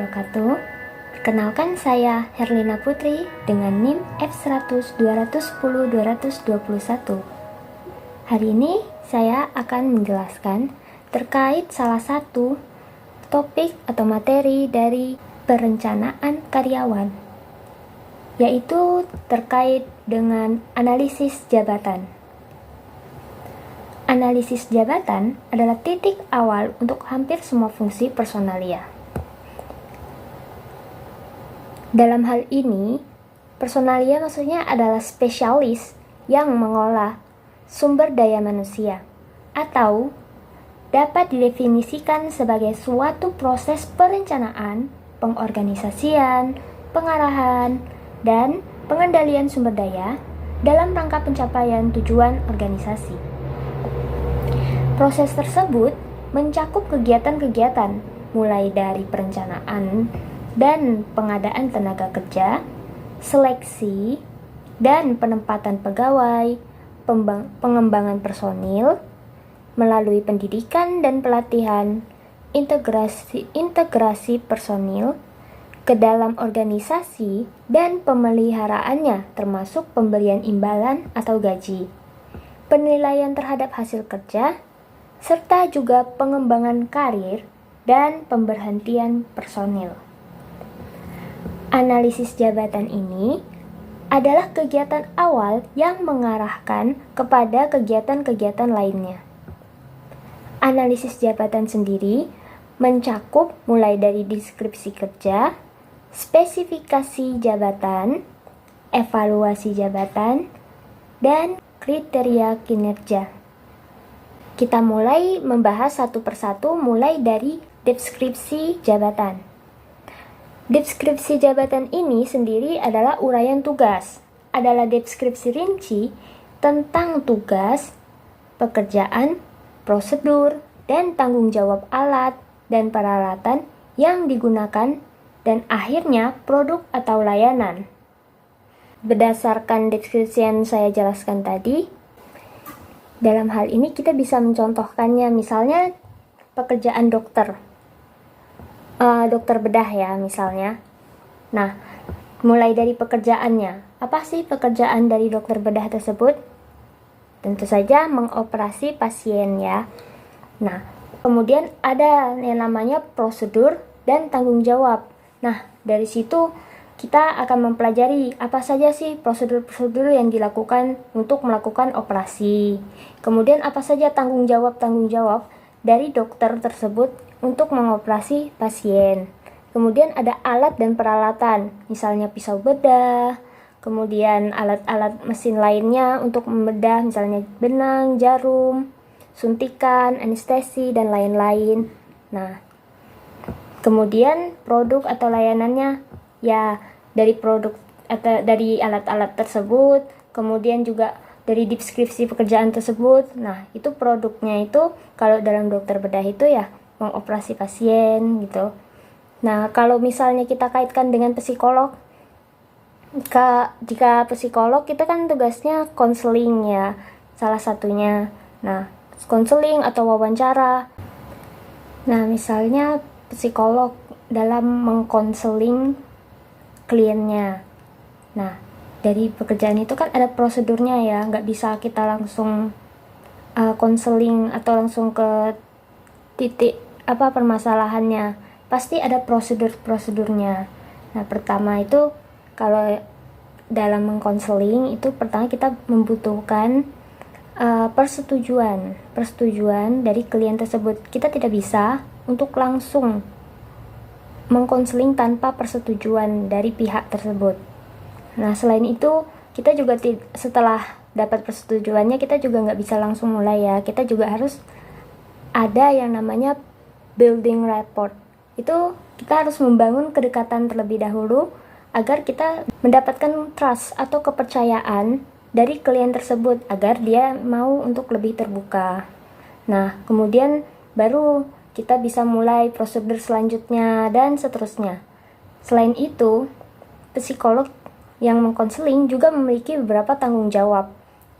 wabarakatuh. Perkenalkan, saya Herlina Putri dengan NIM F100210221. Hari ini saya akan menjelaskan terkait salah satu topik atau materi dari perencanaan karyawan, yaitu terkait dengan analisis jabatan. Analisis jabatan adalah titik awal untuk hampir semua fungsi personalia. Dalam hal ini, personalia maksudnya adalah spesialis yang mengolah sumber daya manusia, atau dapat didefinisikan sebagai suatu proses perencanaan, pengorganisasian, pengarahan, dan pengendalian sumber daya dalam rangka pencapaian tujuan organisasi. Proses tersebut mencakup kegiatan-kegiatan mulai dari perencanaan dan pengadaan tenaga kerja, seleksi, dan penempatan pegawai, pengembangan personil, melalui pendidikan dan pelatihan, integrasi personil ke dalam organisasi, dan pemeliharaannya termasuk pemberian imbalan atau gaji, penilaian terhadap hasil kerja, serta juga pengembangan karir dan pemberhentian personil. Analisis jabatan ini adalah kegiatan awal yang mengarahkan kepada kegiatan-kegiatan lainnya. Analisis jabatan sendiri mencakup mulai dari deskripsi kerja, spesifikasi jabatan, evaluasi jabatan, dan kriteria kinerja. Kita mulai membahas satu persatu mulai dari deskripsi jabatan. Deskripsi jabatan ini sendiri adalah uraian tugas, adalah deskripsi rinci tentang tugas, pekerjaan, prosedur, dan tanggung jawab alat dan peralatan yang digunakan, dan akhirnya produk atau layanan. Berdasarkan deskripsi yang saya jelaskan tadi, dalam hal ini kita bisa mencontohkannya, misalnya pekerjaan dokter bedah ya misalnya. Nah, mulai dari pekerjaannya, apa sih pekerjaan dari dokter bedah tersebut? Tentu saja mengoperasi pasien ya. Nah, kemudian ada yang namanya prosedur dan tanggung jawab. Nah, dari situ kita akan mempelajari apa saja sih prosedur-prosedur yang dilakukan untuk melakukan operasi. Kemudian apa saja tanggung jawab dari dokter tersebut untuk mengoperasi pasien. Kemudian ada alat dan peralatan, misalnya pisau bedah, kemudian alat-alat mesin lainnya untuk membedah, misalnya benang, jarum, suntikan, anestesi, dan lain-lain. Nah, kemudian produk atau layanannya ya dari produk atau dari alat-alat tersebut, kemudian juga dari deskripsi pekerjaan tersebut. Nah, itu produknya itu kalau dalam dokter bedah itu ya mengoperasi pasien gitu. Nah, kalau misalnya kita kaitkan dengan psikolog, jika psikolog kita kan tugasnya konseling ya, salah satunya. Nah, konseling atau wawancara. Nah, misalnya psikolog dalam mengkonseling kliennya. Nah, dari pekerjaan itu kan ada prosedurnya ya, nggak bisa kita langsung konseling atau langsung ke titik permasalahannya. Pasti ada prosedurnya. Nah, pertama itu kalau dalam mengkonseling itu pertama kita membutuhkan persetujuan dari klien tersebut. Kita tidak bisa untuk langsung mengkonseling tanpa persetujuan dari pihak tersebut. Nah, selain itu kita juga setelah dapat persetujuannya kita juga nggak bisa langsung mulai ya. Kita juga harus ada yang namanya building rapport. Itu kita harus membangun kedekatan terlebih dahulu agar kita mendapatkan trust atau kepercayaan dari klien tersebut agar dia mau untuk lebih terbuka. Nah, kemudian baru kita bisa mulai prosedur selanjutnya dan seterusnya. Selain itu, psikolog yang mengkonseling juga memiliki beberapa tanggung jawab.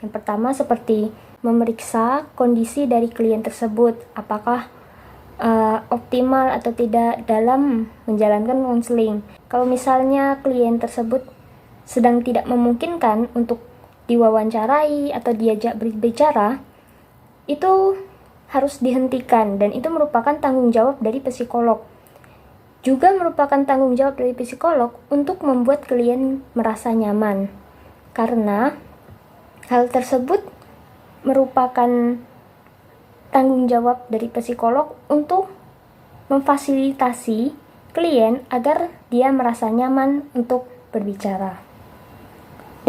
Yang pertama seperti memeriksa kondisi dari klien tersebut, apakah optimal atau tidak dalam menjalankan konseling. Kalau misalnya klien tersebut sedang tidak memungkinkan untuk diwawancarai atau diajak berbicara, itu harus dihentikan, dan itu merupakan tanggung jawab dari psikolog. Juga merupakan tanggung jawab dari psikolog untuk membuat klien merasa nyaman, karena hal tersebut merupakan tanggung jawab dari psikolog untuk memfasilitasi klien agar dia merasa nyaman untuk berbicara.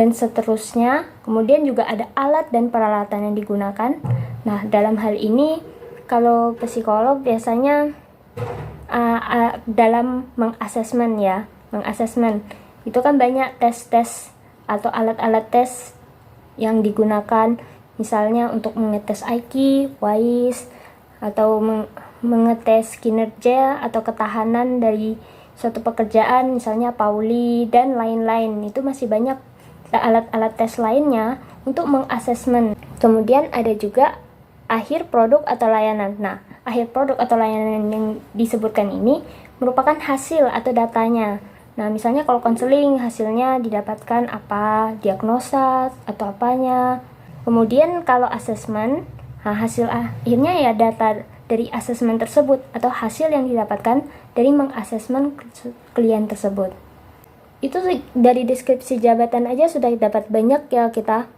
Dan seterusnya, kemudian juga ada alat dan peralatan yang digunakan. Nah, dalam hal ini, kalau psikolog biasanya dalam mengasesmen itu kan banyak tes-tes atau alat-alat tes yang digunakan, misalnya untuk mengetes IQ, WISE, atau mengetes kinerja atau ketahanan dari suatu pekerjaan, misalnya Pauli dan lain-lain. Itu masih banyak alat-alat tes lainnya untuk mengasesmen. Kemudian ada juga akhir produk atau layanan. Nah, akhir produk atau layanan yang disebutkan ini merupakan hasil atau datanya. Nah, misalnya kalau konseling, hasilnya didapatkan apa, diagnosa atau apanya. Kemudian kalau asesmen, hasil akhirnya ya data dari asesmen tersebut atau hasil yang didapatkan dari mengasesmen klien tersebut. Itu dari deskripsi jabatan aja sudah dapat banyak ya kita.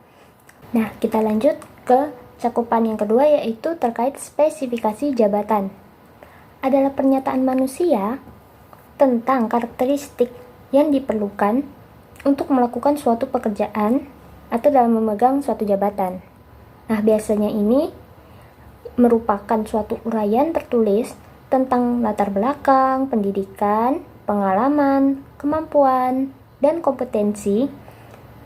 Nah, kita lanjut ke cakupan yang kedua, yaitu terkait spesifikasi jabatan. Adalah pernyataan manusia tentang karakteristik yang diperlukan untuk melakukan suatu pekerjaan atau dalam memegang suatu jabatan. Nah, biasanya ini merupakan suatu uraian tertulis tentang latar belakang, pendidikan, pengalaman, kemampuan, dan kompetensi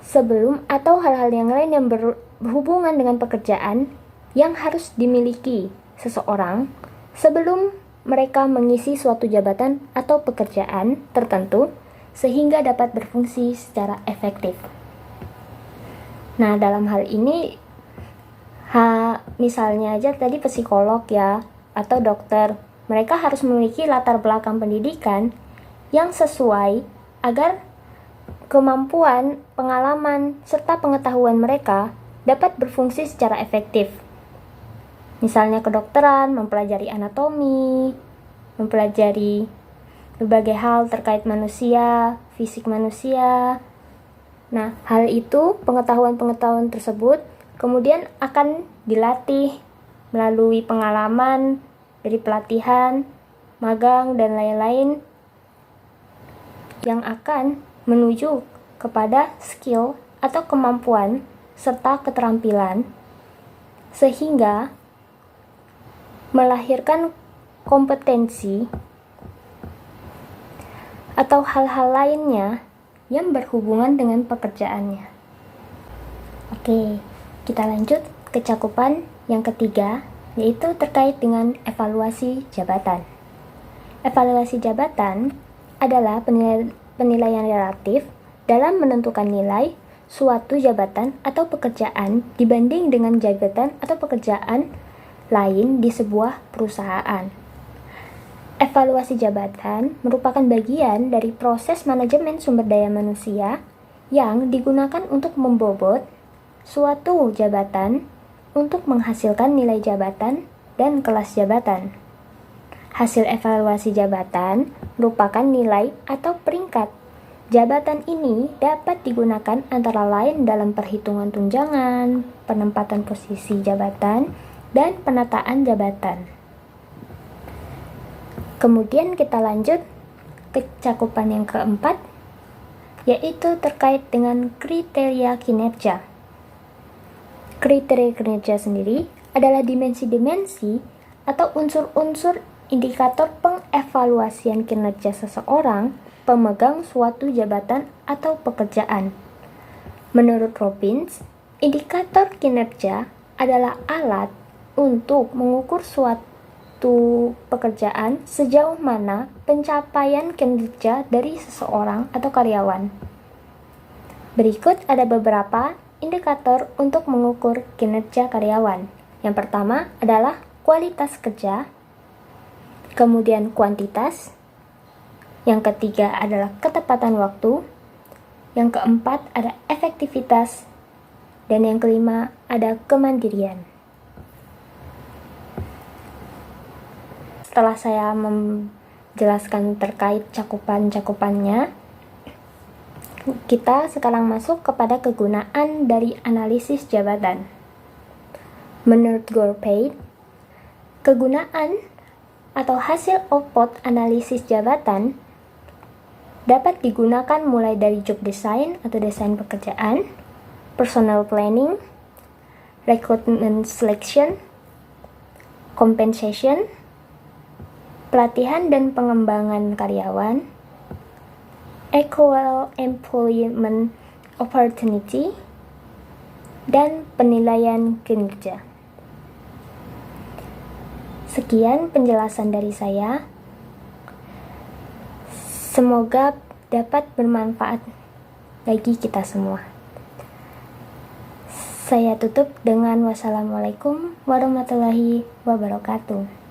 sebelum atau hal-hal yang lain yang berhubungan dengan pekerjaan yang harus dimiliki seseorang sebelum mereka mengisi suatu jabatan atau pekerjaan tertentu sehingga dapat berfungsi secara efektif. Nah, dalam hal ini misalnya aja tadi psikolog ya atau dokter, mereka harus memiliki latar belakang pendidikan yang sesuai agar kemampuan, pengalaman, serta pengetahuan mereka dapat berfungsi secara efektif. Misalnya kedokteran, mempelajari anatomi, mempelajari berbagai hal terkait manusia, fisik manusia. Nah, hal itu, pengetahuan-pengetahuan tersebut kemudian akan dilatih melalui pengalaman dari pelatihan, magang, dan lain-lain yang akan menuju kepada skill atau kemampuan serta keterampilan sehingga melahirkan kompetensi atau hal-hal lainnya yang berhubungan dengan pekerjaannya. Oke, kita lanjut ke cakupan yang ketiga, yaitu terkait dengan evaluasi jabatan. Evaluasi jabatan adalah penilaian relatif dalam menentukan nilai suatu jabatan atau pekerjaan dibanding dengan jabatan atau pekerjaan lain di sebuah perusahaan. Evaluasi jabatan merupakan bagian dari proses manajemen sumber daya manusia yang digunakan untuk membobot suatu jabatan untuk menghasilkan nilai jabatan dan kelas jabatan. Hasil evaluasi jabatan merupakan nilai atau peringkat. Jabatan ini dapat digunakan antara lain dalam perhitungan tunjangan, penempatan posisi jabatan, dan penataan jabatan. Kemudian kita lanjut ke cakupan yang keempat, yaitu terkait dengan kriteria kinerja. Kriteria kinerja sendiri adalah dimensi-dimensi atau unsur-unsur indikator pengevaluasian kinerja seseorang pemegang suatu jabatan atau pekerjaan. Menurut Robbins, indikator kinerja adalah alat untuk mengukur suatu pekerjaan sejauh mana pencapaian kinerja dari seseorang atau karyawan. Berikut ada beberapa indikator untuk mengukur kinerja karyawan. Yang pertama adalah kualitas kerja, kemudian kuantitas, yang ketiga adalah ketepatan waktu, yang keempat ada efektivitas, dan yang kelima ada kemandirian. Setelah saya menjelaskan terkait cakupan-cakupannya, kita sekarang masuk kepada kegunaan dari analisis jabatan. Menurut Gorpate, kegunaan atau hasil output analisis jabatan dapat digunakan mulai dari job design atau desain pekerjaan, personal planning, recruitment selection, compensation, pelatihan dan pengembangan karyawan, equal employment opportunity, dan penilaian kinerja. Sekian penjelasan dari saya. Semoga dapat bermanfaat bagi kita semua. Saya tutup dengan wassalamualaikum warahmatullahi wabarakatuh.